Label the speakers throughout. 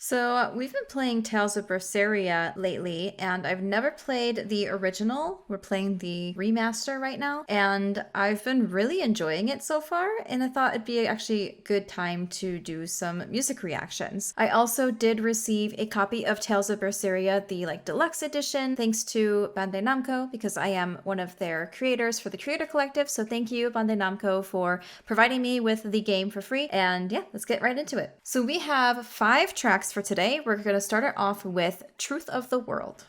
Speaker 1: So we've been playing Tales of Berseria lately, and I've never played the original. We're playing the remaster right now, and I've been really enjoying it so far, and I thought it'd be actually a good time to do some music reactions. I also did receive a copy of Tales of Berseria, the deluxe edition, thanks to Bandai Namco, because I am one of their creators for the Creator Collective, so thank you Bandai Namco for providing me with the game for free, and yeah, let's get right into it. So we have 5 tracks for today. We're going to start it off with Truth of the World.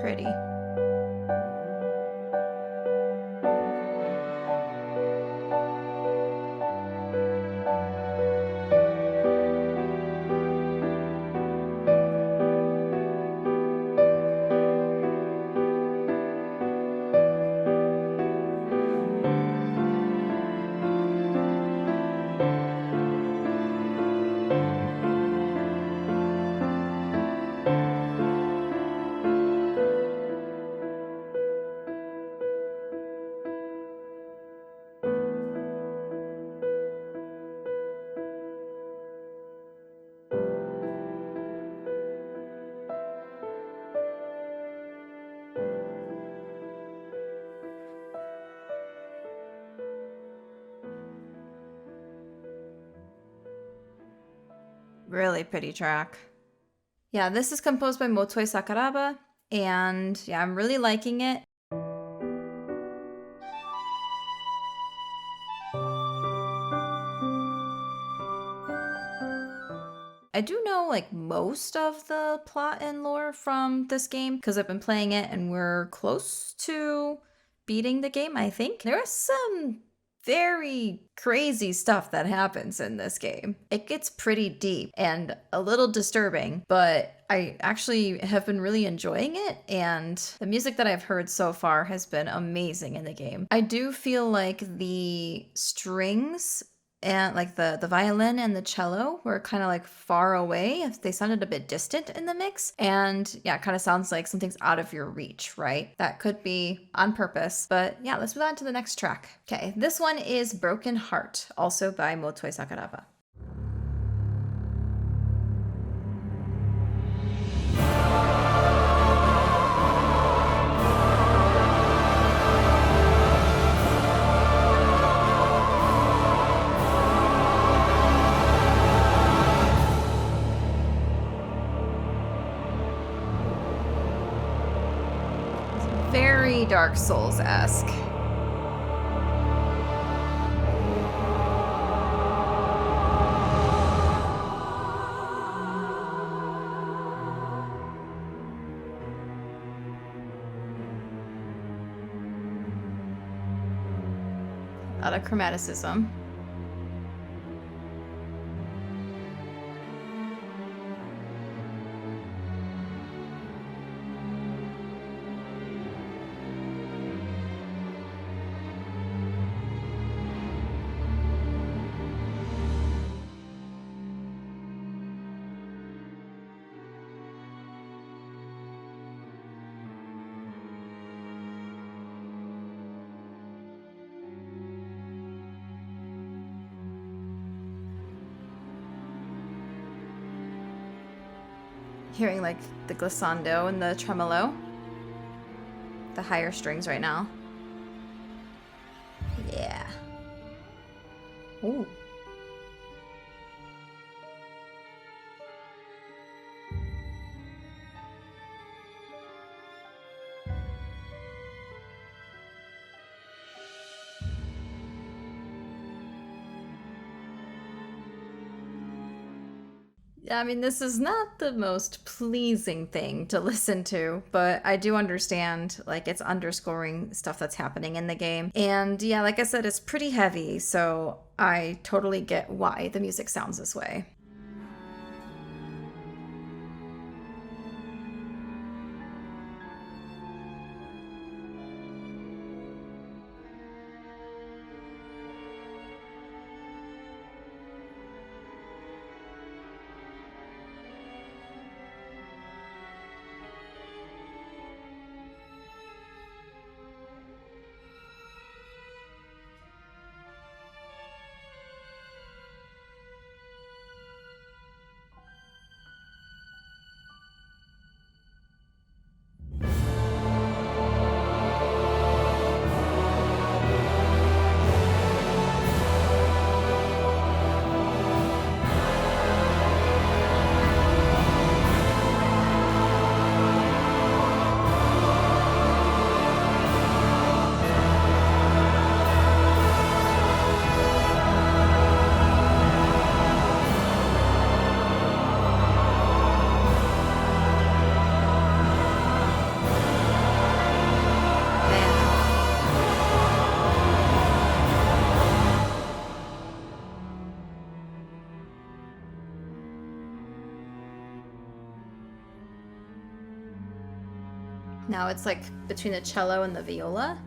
Speaker 1: Pretty. Really pretty track. Yeah, this is composed by Motoi Sakuraba, and yeah, I'm really liking it. I do know most of the plot and lore from this game because I've been playing it and we're close to beating the game, I think. There is some very crazy stuff that happens in this game. It gets pretty deep and a little disturbing, but I actually have been really enjoying it, and the music that I've heard so far has been amazing in the game. I do feel like the strings and the violin and the cello were kind of far away. They sounded a bit distant in the mix, and yeah, it kind of sounds like something's out of your reach, right? That could be on purpose, but yeah, let's move on to the next track. Okay, this one is Broken Heart, also by Motoi Sakuraba. Very Dark Souls-esque. A lot of chromaticism. hearing like the glissando and the tremolo. The higher strings right now. Yeah. Ooh. I mean, this is not the most pleasing thing to listen to, but I do understand, like, it's underscoring stuff that's happening in the game. And yeah, like I said, it's pretty heavy, so I totally get why the music sounds this way. Now it's like between the cello and the viola.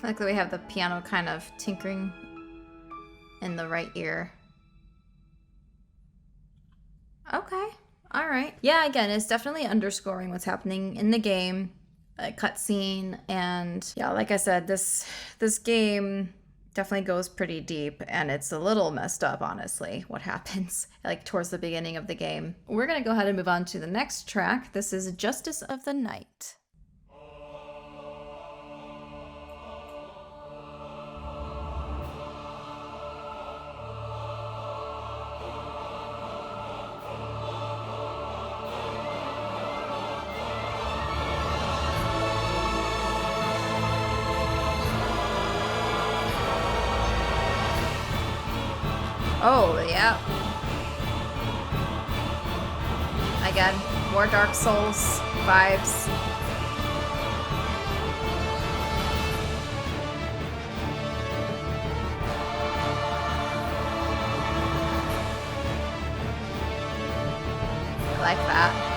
Speaker 1: I like that we have the piano kind of tinkering in the right ear. Okay, all right. Yeah, again, it's definitely underscoring what's happening in the game, a cutscene, and yeah, like I said, this game definitely goes pretty deep, and it's a little messed up, honestly, what happens like towards the beginning of the game. We're gonna go ahead and move on to the next track. This is Justice of the Night. Oh, yeah. Again, more Dark Souls vibes. I like that.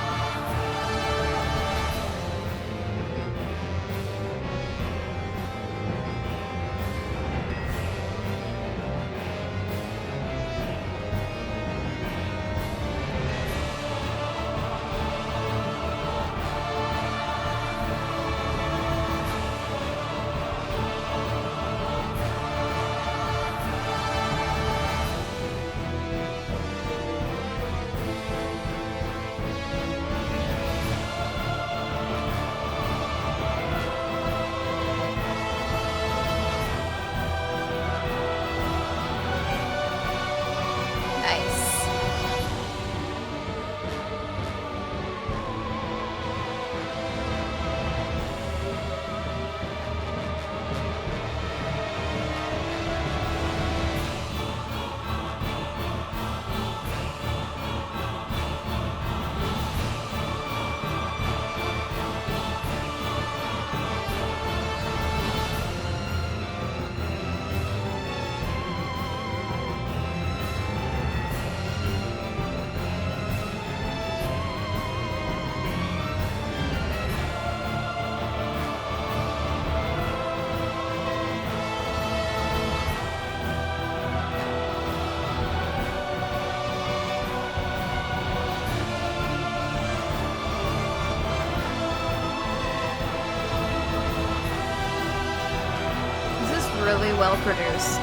Speaker 1: well produced.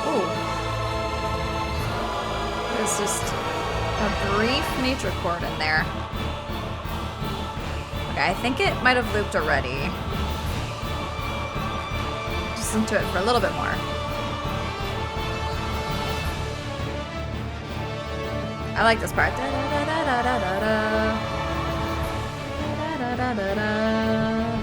Speaker 1: Ooh. There's just a brief major chord in there. Okay, I think it might have looped already. Just listen to it for a little bit more. I like this part. Da, da, da, da, da, da, da. Da, da, da, da.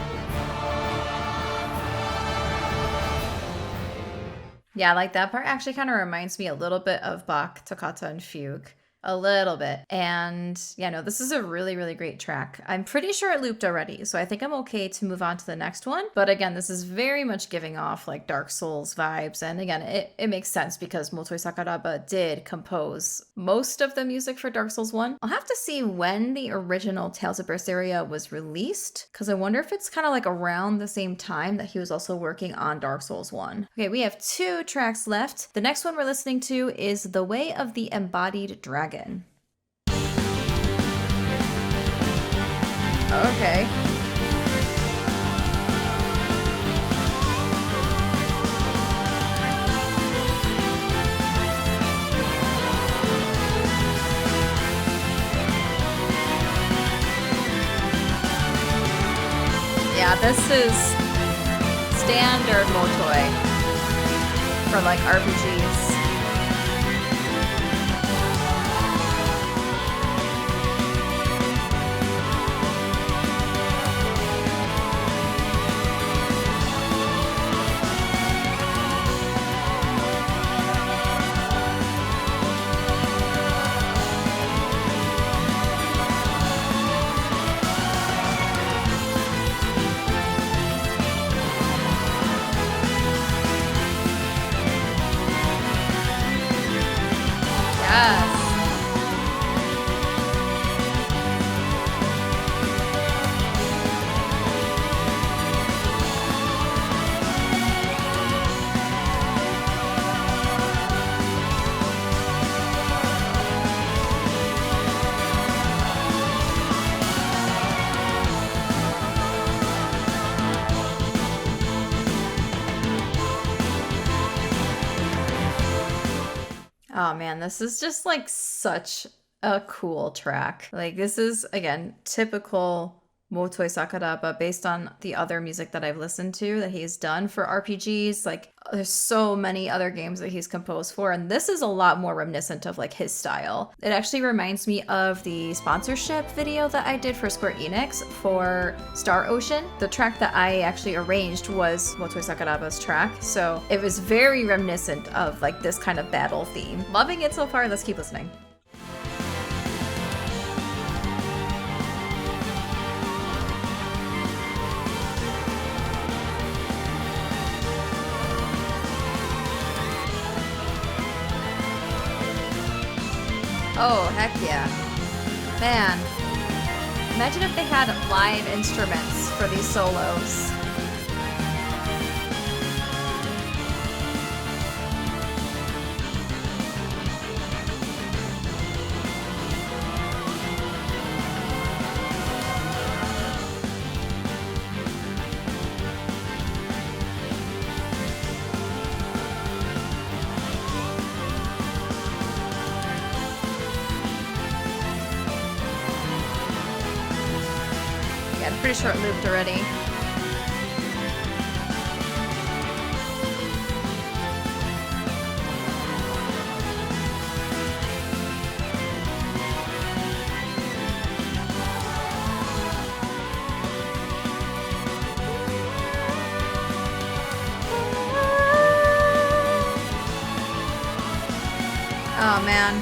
Speaker 1: Yeah, I like that part. Actually kind of reminds me a little bit of Bach, Toccata, and Fugue. A little bit. And yeah, no, this is a really, really great track. I'm pretty sure it looped already, so I think I'm okay to move on to the next one. But again, this is very much giving off like Dark Souls vibes. And again, it makes sense because Motoi Sakuraba did compose most of the music for Dark Souls 1. I'll have to see when the original Tales of Berseria was released, because I wonder if it's kind of like around the same time that he was also working on Dark Souls 1. Okay, we have 2 tracks left. The next one we're listening to is The Way of the Embodied Dragon. Okay. Yeah, this is standard Motoi for like RPGs. Oh man, this is just like such a cool track. Like this is, again, typical Motoi Sakuraba based on the other music that I've listened to that he's done for RPGs. Like there's so many other games that he's composed for, and this is a lot more reminiscent of like his style. It actually reminds me of the sponsorship video that I did for Square Enix for Star Ocean. The track that I actually arranged was Motoi Sakuraba's track, so it was very reminiscent of like this kind of battle theme. Loving it so far. Let's keep listening. Oh, heck yeah. Man. Imagine if they had live instruments for these solos. I'm pretty sure it looped already. Oh man.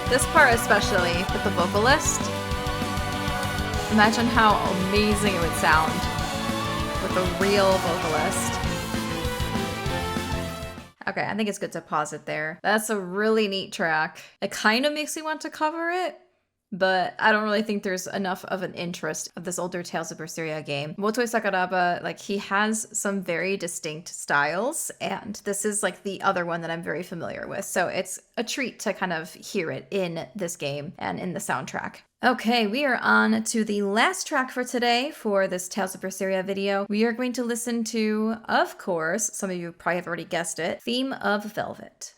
Speaker 1: This part especially with the vocalist. Imagine how amazing it would sound with a real vocalist. Okay, I think it's good to pause it there. That's a really neat track. It kind of makes me want to cover it, but I don't really think there's enough of an interest of this older Tales of Berseria game. Motoi Sakuraba, like, he has some very distinct styles, and this is like the other one that I'm very familiar with. So it's a treat to kind of hear it in this game and in the soundtrack. Okay, we are on to the last track for today for this Tales of Berseria video. We are going to listen to, of course, some of you probably have already guessed it, Theme of Velvet.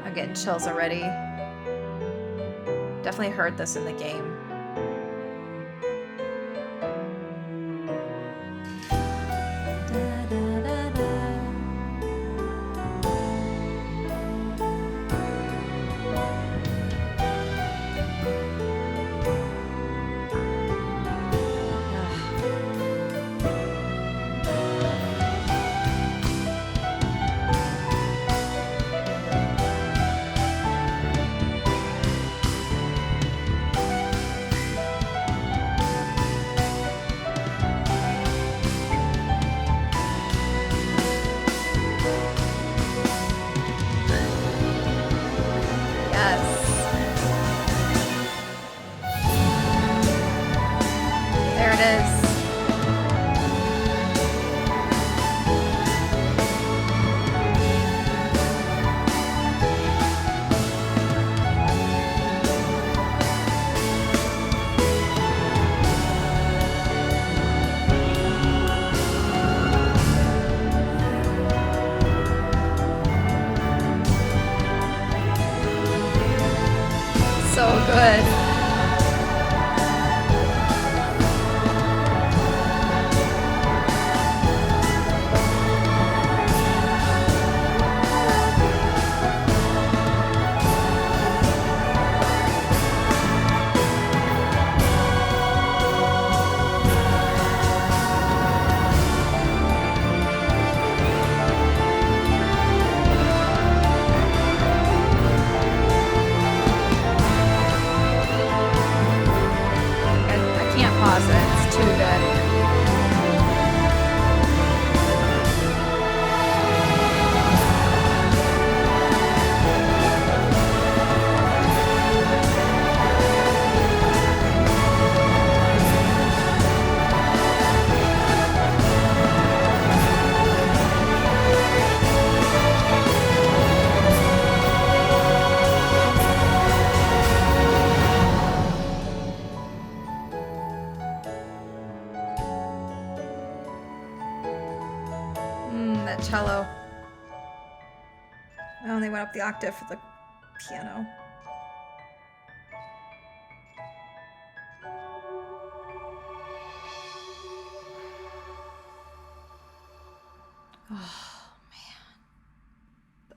Speaker 1: I'm getting chills already. Definitely heard this in the game. So good. It's too good. That cello. I only went up the octave for the piano. Oh, man.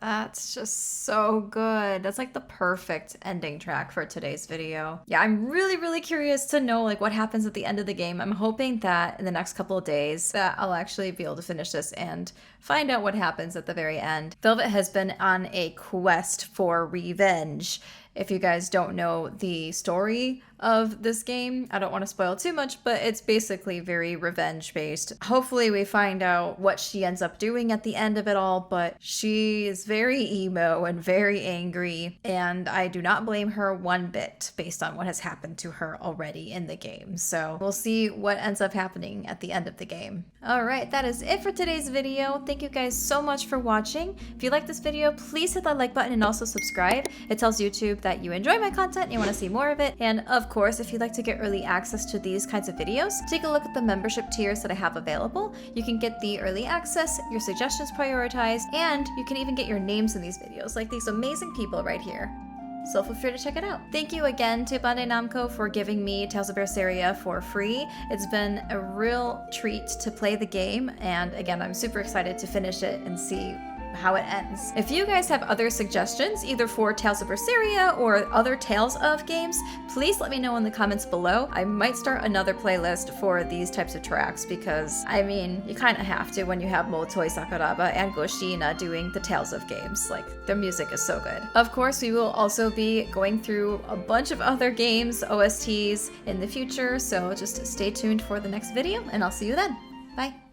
Speaker 1: That's just so good. That's like the perfect ending track for today's video. Yeah, I'm really curious to know like what happens at the end of the game. I'm hoping that in the next couple of days that I'll actually be able to finish this and find out what happens at the very end. Velvet has been on a quest for revenge. If you guys don't know the story of this game, I don't want to spoil too much, but it's basically very revenge based. Hopefully we find out what she ends up doing at the end of it all, but she is very emo and very angry, and I do not blame her one bit based on what has happened to her already in the game. So we'll see what ends up happening at the end of the game. All right, that is it for today's video. Thank you guys so much for watching. If you like this video, please hit that like button and also subscribe. It tells YouTube that you enjoy my content and you want to see more of it. And of course, if you'd like to get early access to these kinds of videos, take a look at the membership tiers that I have available. You can get the early access, your suggestions prioritized, and you can even get your names in these videos, like these amazing people right here. So feel free to check it out. Thank you again to Bandai Namco for giving me Tales of Berseria for free. It's been a real treat to play the game, and again, I'm super excited to finish it and see how it ends. If you guys have other suggestions, either for Tales of Berseria or other Tales of games, please let me know in the comments below. I might start another playlist for these types of tracks because, I mean, you kind of have to when you have Motoi Sakuraba and Goshina doing the Tales of games. Like, their music is so good. Of course, we will also be going through a bunch of other games, OSTs in the future, so just stay tuned for the next video, and I'll see you then. Bye.